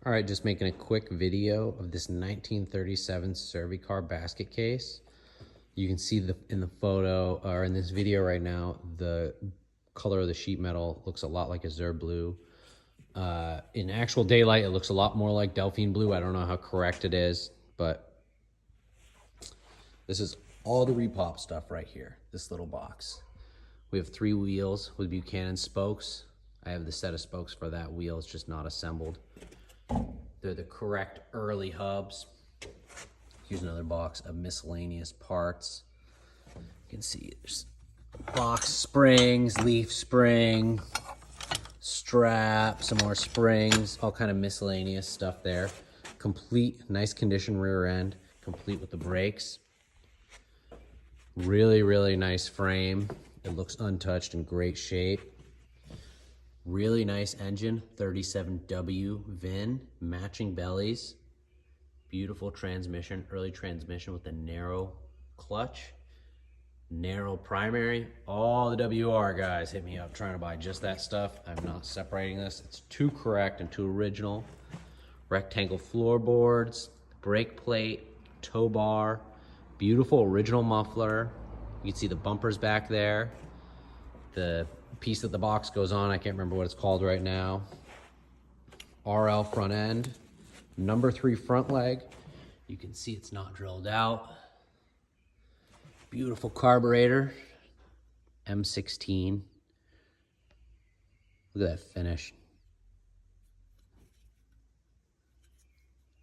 All right, just making a quick video of this 1937 Servicar basket case. You can see in the photo, or in this video right now, the color of the sheet metal looks a lot like azure blue. In actual daylight, it looks a lot more like Delphine blue. I don't know how correct it is, but this is all the repop stuff right here, this little box. We have 3 wheels with Buchanan spokes. I have the set of spokes for that wheel, it's just not assembled. They're the correct early hubs. Here's another box of miscellaneous parts. You can see there's box springs, leaf spring, strap, some more springs, all kind of miscellaneous stuff there. Complete, nice condition rear end, complete with the brakes. Really, really nice frame. It looks untouched, in great shape. Really nice engine, 37W VIN, matching bellies. Beautiful transmission, early transmission with a narrow clutch, narrow primary. All the WR guys hit me up trying to buy just that stuff. I'm not separating this. It's too correct and too original. Rectangle floorboards, brake plate, tow bar, beautiful original muffler. You can see the bumpers back there. The piece that the box goes on, I can't remember what it's called right now. RL front end, number 3 front leg. You can see it's not drilled out. Beautiful carburetor, M16. Look at that finish.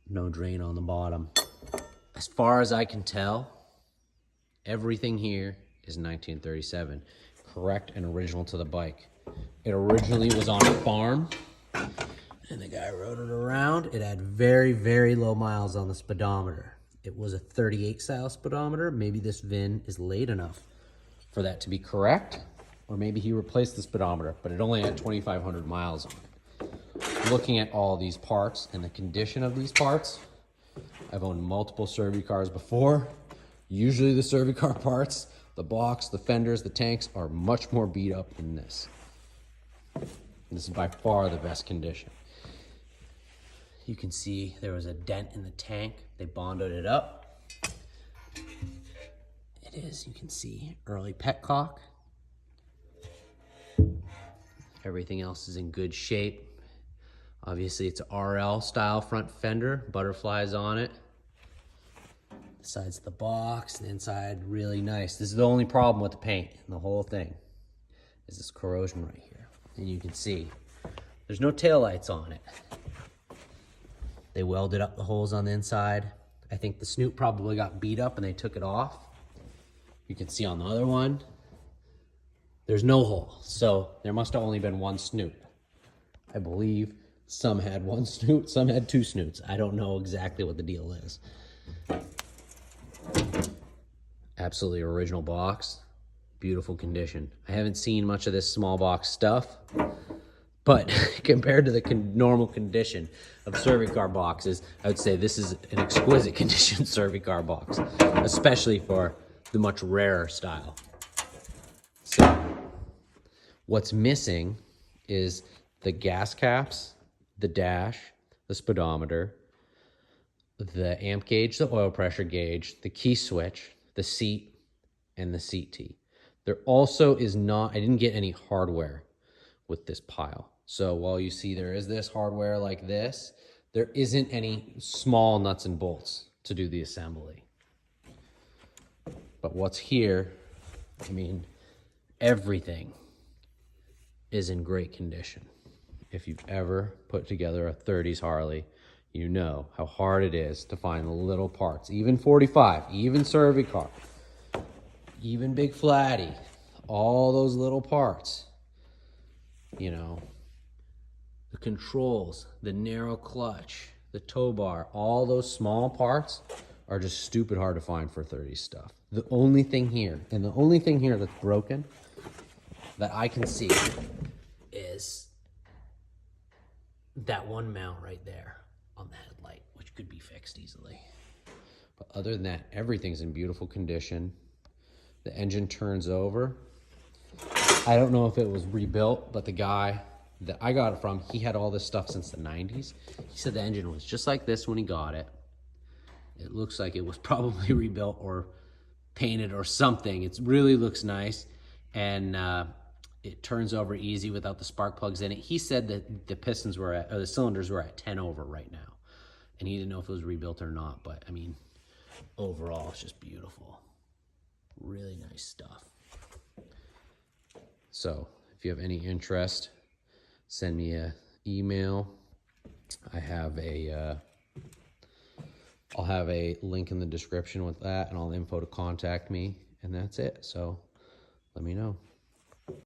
No drain on the bottom. As far as I can tell, everything here is 1937. Correct and original to the bike. It originally was on a farm, and the guy rode it around. It had very, very low miles on the speedometer. It was a 38 style speedometer. Maybe this VIN is late enough for that to be correct, or maybe he replaced the speedometer, but it only had 2,500 miles on it. Looking at all these parts and the condition of these parts, I've owned multiple Servicars before. Usually the Servicar parts, the blocks, the fenders, the tanks are much more beat up than this. This is by far the best condition. You can see there was a dent in the tank. They bonded it up. It is, you can see, early petcock. Everything else is in good shape. Obviously it's a RL style front fender, butterflies on it. The sides of the box, the inside really nice. This is the only problem with the paint and the whole thing is this corrosion right here. And you can see there's no taillights on it. They welded up the holes on the inside. I think the snoot probably got beat up and they took it off. You can see on the other one, there's no hole. So there must have only been one snoot. I believe some had one snoot, some had 2 snoots. I don't know exactly what the deal is. Absolutely original box, beautiful condition. I haven't seen much of this small box stuff, but compared to the normal condition of Servicar boxes, I would say this is an exquisite condition Servicar box, especially for the much rarer style. So what's missing is the gas caps, the dash, the speedometer, the amp gauge, the oil pressure gauge, the key switch, the seat, and the seat tee. There also is not, I didn't get any hardware with this pile. So while you see there is this hardware like this, there isn't any small nuts and bolts to do the assembly. But what's here, I mean, everything is in great condition. If you've ever put together a 30s Harley, you know how hard it is to find the little parts, even 45, even Servicar, even Big Flatty, all those little parts, you know, the controls, the narrow clutch, the tow bar, all those small parts are just stupid hard to find for 30s stuff. The only thing here, and the only thing here that's broken that I can see is that one mount right there on the headlight, which could be fixed easily. But other than that, everything's in beautiful condition. The engine turns over. I don't know if it was rebuilt, but the guy that I got it from, he had all this stuff since the 90s. He said the engine was just like this when he got it. It looks like it was probably rebuilt or painted or something. It really looks nice, and it turns over easy without the spark plugs in it. He said that the pistons were at, or the cylinders were at 10 over right now, and he didn't know if it was rebuilt or not, but I mean, overall, it's just beautiful. Really nice stuff. So if you have any interest, send me an email. I'll have a link in the description with that and all the info to contact me, and that's it. So let me know.